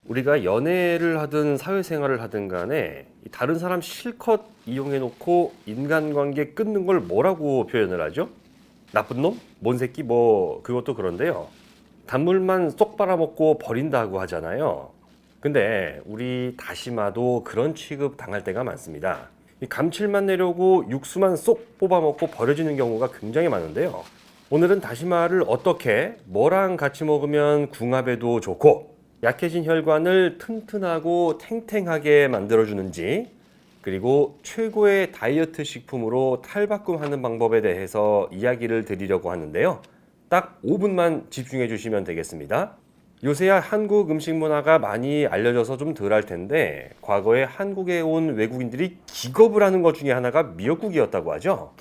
우리가 연애를 하든 사회생활을 하든 간에 다른 사람 실컷 이용해 놓고 인간관계 끊는 걸 뭐라고 표현을 하죠? 나쁜 놈? 뭔 새끼? 뭐 그것도 그런데요. 단물만 쏙 빨아먹고 버린다고 하잖아요. 근데 우리 다시마도 그런 취급 당할 때가 많습니다. 이 감칠맛 내려고 육수만 쏙 뽑아먹고 버려지는 경우가 굉장히 많은데요. 오늘은 다시마를 어떻게 뭐랑 같이 먹으면 궁합에도 좋고 약해진 혈관을 튼튼하고 탱탱하게 만들어주는지, 그리고 최고의 다이어트 식품으로 탈바꿈하는 방법에 대해서 이야기를 드리려고 하는데요. 딱 5분만 집중해 주시면 되겠습니다. 요새야 한국 음식 문화가 많이 알려져서 좀 덜 할 텐데, 과거에 한국에 온 외국인들이 기겁을 하는 것 중에 하나가 미역국이었다고 하죠.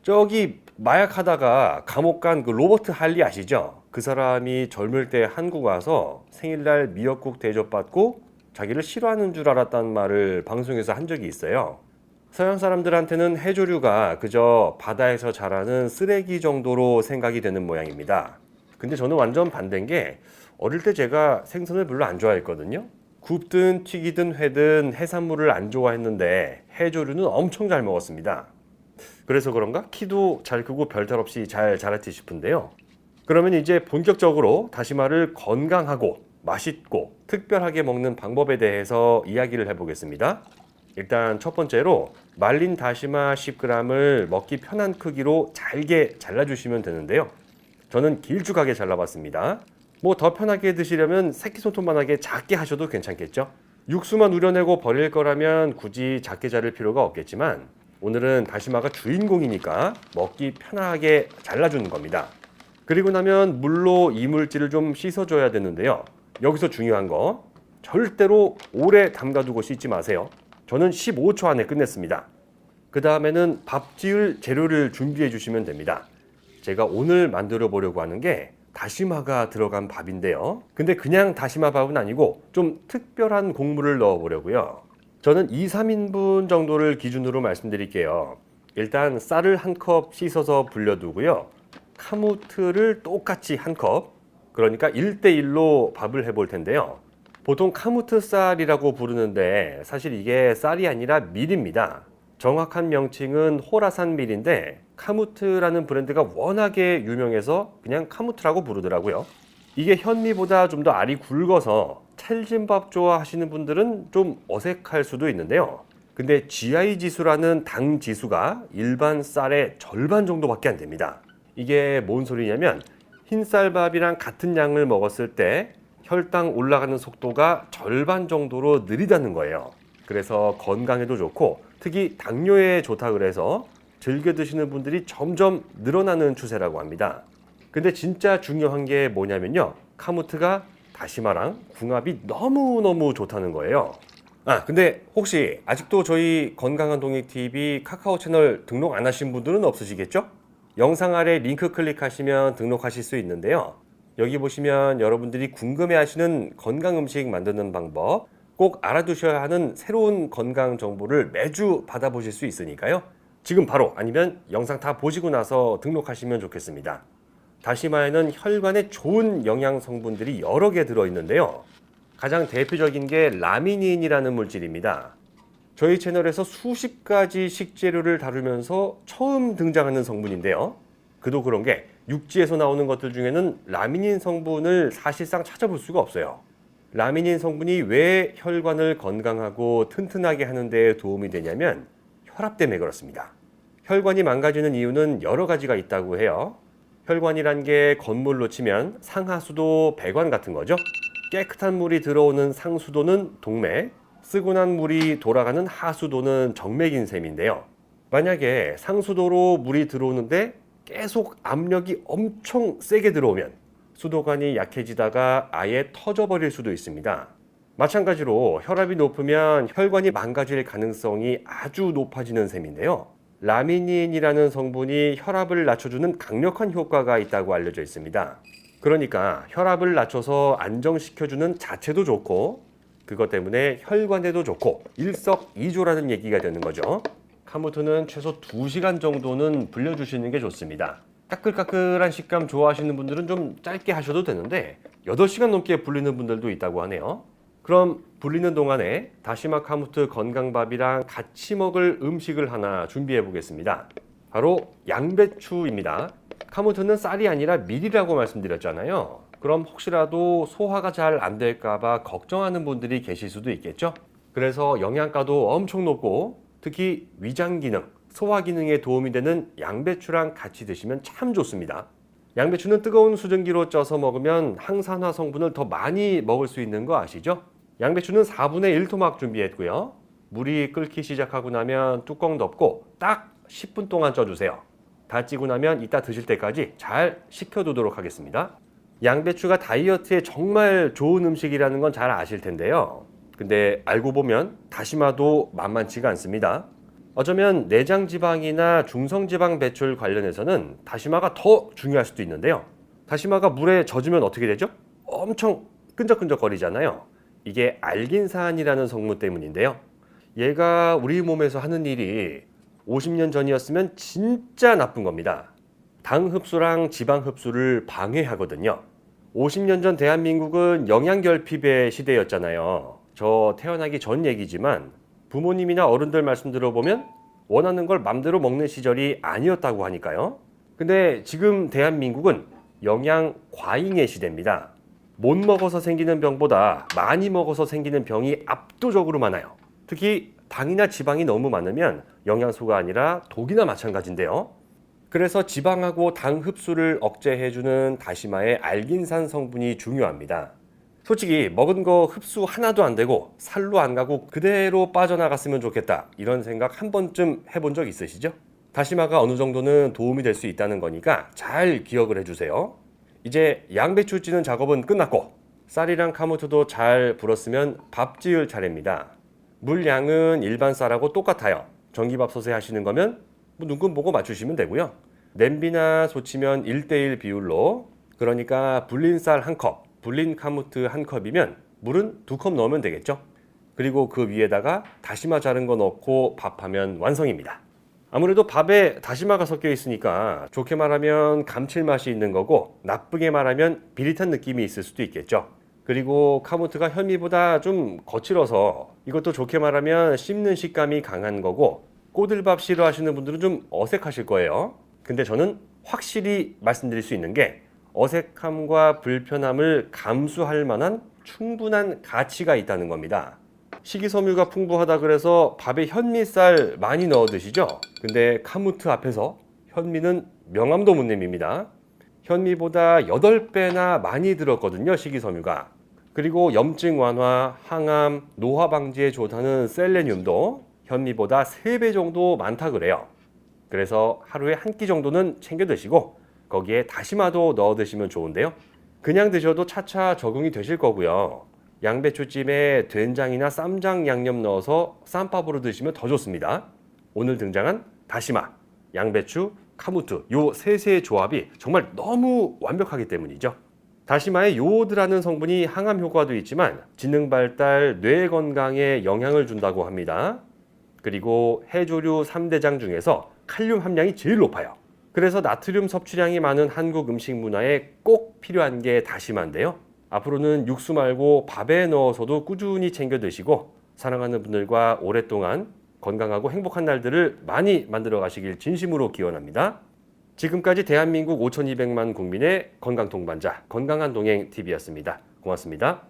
저기 마약하다가 감옥 간 그 로버트 할리 아시죠? 그 사람이 젊을 때 한국 와서 생일날 미역국 대접받고 자기를 싫어하는 줄 알았다는 말을 방송에서 한 적이 있어요. 서양 사람들한테는 해조류가 그저 바다에서 자라는 쓰레기 정도로 생각이 되는 모양입니다. 근데 저는 완전 반대인 게, 어릴 때 제가 생선을 별로 안 좋아했거든요. 굽든 튀기든 회든 해산물을 안 좋아했는데 해조류는 엄청 잘 먹었습니다. 그래서 그런가 키도 잘 크고 별탈 없이 잘 자랐지 싶은데요. 그러면 이제 본격적으로 다시마를 건강하고 맛있고 특별하게 먹는 방법에 대해서 이야기를 해보겠습니다. 일단 첫 번째로 말린 다시마 10g을 먹기 편한 크기로 잘게 잘라주시면 되는데요. 저는 길쭉하게 잘라봤습니다. 뭐 더 편하게 드시려면 새끼손톱만하게 작게 하셔도 괜찮겠죠? 육수만 우려내고 버릴 거라면 굳이 작게 자를 필요가 없겠지만, 오늘은 다시마가 주인공이니까 먹기 편하게 잘라주는 겁니다. 그리고 나면 물로 이물질을 좀 씻어줘야 되는데요. 여기서 중요한 거, 절대로 오래 담가두고 씻지 마세요. 저는 15초 안에 끝냈습니다. 그 다음에는 밥 지을 재료를 준비해 주시면 됩니다. 제가 오늘 만들어 보려고 하는 게 다시마가 들어간 밥인데요. 근데 그냥 다시마 밥은 아니고 좀 특별한 곡물을 넣어 보려고요. 저는 2, 3인분 정도를 기준으로 말씀드릴게요. 일단 쌀을 한 컵 씻어서 불려두고요. 카무트를 똑같이 한 컵, 그러니까 1대1로 밥을 해볼 텐데요. 보통 카무트 쌀이라고 부르는데 사실 이게 쌀이 아니라 밀입니다. 정확한 명칭은 호라산 밀인데 카무트라는 브랜드가 워낙에 유명해서 그냥 카무트라고 부르더라고요. 이게 현미보다 좀 더 알이 굵어서 찰진밥 좋아하시는 분들은 좀 어색할 수도 있는데요. 근데 GI 지수라는 당 지수가 일반 쌀의 절반 정도밖에 안 됩니다. 이게 뭔 소리냐면, 흰쌀밥이랑 같은 양을 먹었을 때 혈당 올라가는 속도가 절반 정도로 느리다는 거예요. 그래서 건강에도 좋고 특히 당뇨에 좋다 그래서 즐겨 드시는 분들이 점점 늘어나는 추세라고 합니다. 근데 진짜 중요한 게 뭐냐면요, 카무트가 다시마랑 궁합이 너무너무 좋다는 거예요. 근데 혹시 아직도 저희 건강한 동익TV 카카오 채널 등록 안 하신 분들은 없으시겠죠? 영상 아래 링크 클릭하시면 등록하실 수 있는데요. 여기 보시면 여러분들이 궁금해하시는 건강 음식 만드는 방법, 꼭 알아두셔야 하는 새로운 건강 정보를 매주 받아보실 수 있으니까요. 지금 바로, 아니면 영상 다 보시고 나서 등록하시면 좋겠습니다. 다시마에는 혈관에 좋은 영양 성분들이 여러 개 들어있는데요. 가장 대표적인 게 라미닌이라는 물질입니다. 저희 채널에서 수십 가지 식재료를 다루면서 처음 등장하는 성분인데요. 그도 그런 게 육지에서 나오는 것들 중에는 라미닌 성분을 사실상 찾아볼 수가 없어요. 라미닌 성분이 왜 혈관을 건강하고 튼튼하게 하는 데 도움이 되냐면 혈압 때문에 그렇습니다. 혈관이 망가지는 이유는 여러 가지가 있다고 해요. 혈관이란 게 건물로 치면 상하수도, 배관 같은 거죠. 깨끗한 물이 들어오는 상수도는 동맥, 쓰고 난 물이 돌아가는 하수도는 정맥인 셈인데요. 만약에 상수도로 물이 들어오는데 계속 압력이 엄청 세게 들어오면 수도관이 약해지다가 아예 터져버릴 수도 있습니다. 마찬가지로 혈압이 높으면 혈관이 망가질 가능성이 아주 높아지는 셈인데요. 라미닌이라는 성분이 혈압을 낮춰주는 강력한 효과가 있다고 알려져 있습니다. 그러니까 혈압을 낮춰서 안정시켜주는 자체도 좋고, 그것 때문에 혈관에도 좋고 일석이조라는 얘기가 되는 거죠. 카무트는 최소 2시간 정도는 불려주시는 게 좋습니다. 까끌까끌한 식감 좋아하시는 분들은 좀 짧게 하셔도 되는데 8시간 넘게 불리는 분들도 있다고 하네요. 그럼 불리는 동안에 다시마 카무트 건강밥이랑 같이 먹을 음식을 하나 준비해 보겠습니다. 바로 양배추입니다. 카무트는 쌀이 아니라 밀이라고 말씀드렸잖아요. 그럼 혹시라도 소화가 잘 안 될까 봐 걱정하는 분들이 계실 수도 있겠죠. 그래서 영양가도 엄청 높고 특히 위장 기능, 소화 기능에 도움이 되는 양배추랑 같이 드시면 참 좋습니다. 양배추는 뜨거운 수증기로 쪄서 먹으면 항산화 성분을 더 많이 먹을 수 있는 거 아시죠? 양배추는 4분의 1 토막 준비했고요. 물이 끓기 시작하고 나면 뚜껑 덮고 딱 10분 동안 쪄주세요. 다 찌고 나면 이따 드실 때까지 잘 식혀두도록 하겠습니다. 양배추가 다이어트에 정말 좋은 음식이라는 건 잘 아실 텐데요. 근데 알고 보면 다시마도 만만치가 않습니다. 어쩌면 내장 지방이나 중성 지방 배출 관련해서는 다시마가 더 중요할 수도 있는데요. 다시마가 물에 젖으면 어떻게 되죠? 엄청 끈적끈적거리잖아요. 이게 알긴산이라는 성분 때문인데요. 얘가 우리 몸에서 하는 일이 50년 전이었으면 진짜 나쁜 겁니다. 당 흡수랑 지방 흡수를 방해하거든요. 50년 전 대한민국은 영양결핍의 시대였잖아요. 저 태어나기 전 얘기지만 부모님이나 어른들 말씀 들어보면 원하는 걸 맘대로 먹는 시절이 아니었다고 하니까요. 근데 지금 대한민국은 영양 과잉의 시대입니다. 못 먹어서 생기는 병보다 많이 먹어서 생기는 병이 압도적으로 많아요. 특히 당이나 지방이 너무 많으면 영양소가 아니라 독이나 마찬가지인데요. 그래서 지방하고 당 흡수를 억제해주는 다시마의 알긴산 성분이 중요합니다. 솔직히 먹은 거 흡수 하나도 안 되고 살로 안 가고 그대로 빠져나갔으면 좋겠다 이런 생각 한 번쯤 해본 적 있으시죠? 다시마가 어느 정도는 도움이 될 수 있다는 거니까 잘 기억을 해주세요. 이제 양배추 찌는 작업은 끝났고 쌀이랑 카무트도 잘 불었으면 밥 지을 차례입니다. 물량은 일반 쌀하고 똑같아요. 전기밥솥에 하시는 거면 눈금 보고 맞추시면 되고요. 냄비나 솥이면 1:1 비율로, 그러니까 불린 쌀 1컵, 불린 카무트 1컵이면 물은 2컵 넣으면 되겠죠. 그리고 그 위에다가 다시마 자른 거 넣고 밥하면 완성입니다. 아무래도 밥에 다시마가 섞여 있으니까 좋게 말하면 감칠맛이 있는 거고 나쁘게 말하면 비릿한 느낌이 있을 수도 있겠죠. 그리고 카무트가 현미보다 좀 거칠어서 이것도 좋게 말하면 씹는 식감이 강한 거고 꼬들밥 싫어하시는 분들은 좀 어색하실 거예요. 근데 저는 확실히 말씀드릴 수 있는 게 어색함과 불편함을 감수할 만한 충분한 가치가 있다는 겁니다. 식이섬유가 풍부하다 그래서 밥에 현미쌀 많이 넣어 드시죠? 근데 카무트 앞에서 현미는 명함도 못 내밉니다. 현미보다 8배나 많이 들었거든요, 식이섬유가. 그리고 염증 완화, 항암, 노화 방지에 좋다는 셀레늄도 현미보다 3배 정도 많다 그래요. 그래서 하루에 한 끼 정도는 챙겨 드시고 거기에 다시마도 넣어 드시면 좋은데요. 그냥 드셔도 차차 적응이 되실 거고요. 양배추찜에 된장이나 쌈장 양념 넣어서 쌈밥으로 드시면 더 좋습니다. 오늘 등장한 다시마, 양배추, 카무트 요 셋의 조합이 정말 너무 완벽하기 때문이죠. 다시마에 요오드라는 성분이 항암 효과도 있지만 지능 발달, 뇌 건강에 영향을 준다고 합니다. 그리고 해조류 3대장 중에서 칼륨 함량이 제일 높아요. 그래서 나트륨 섭취량이 많은 한국 음식 문화에 꼭 필요한 게 다시마인데요. 앞으로는 육수 말고 밥에 넣어서도 꾸준히 챙겨 드시고 사랑하는 분들과 오랫동안 건강하고 행복한 날들을 많이 만들어 가시길 진심으로 기원합니다. 지금까지 대한민국 5,200만 국민의 건강 동반자 건강한 동행 TV였습니다. 고맙습니다.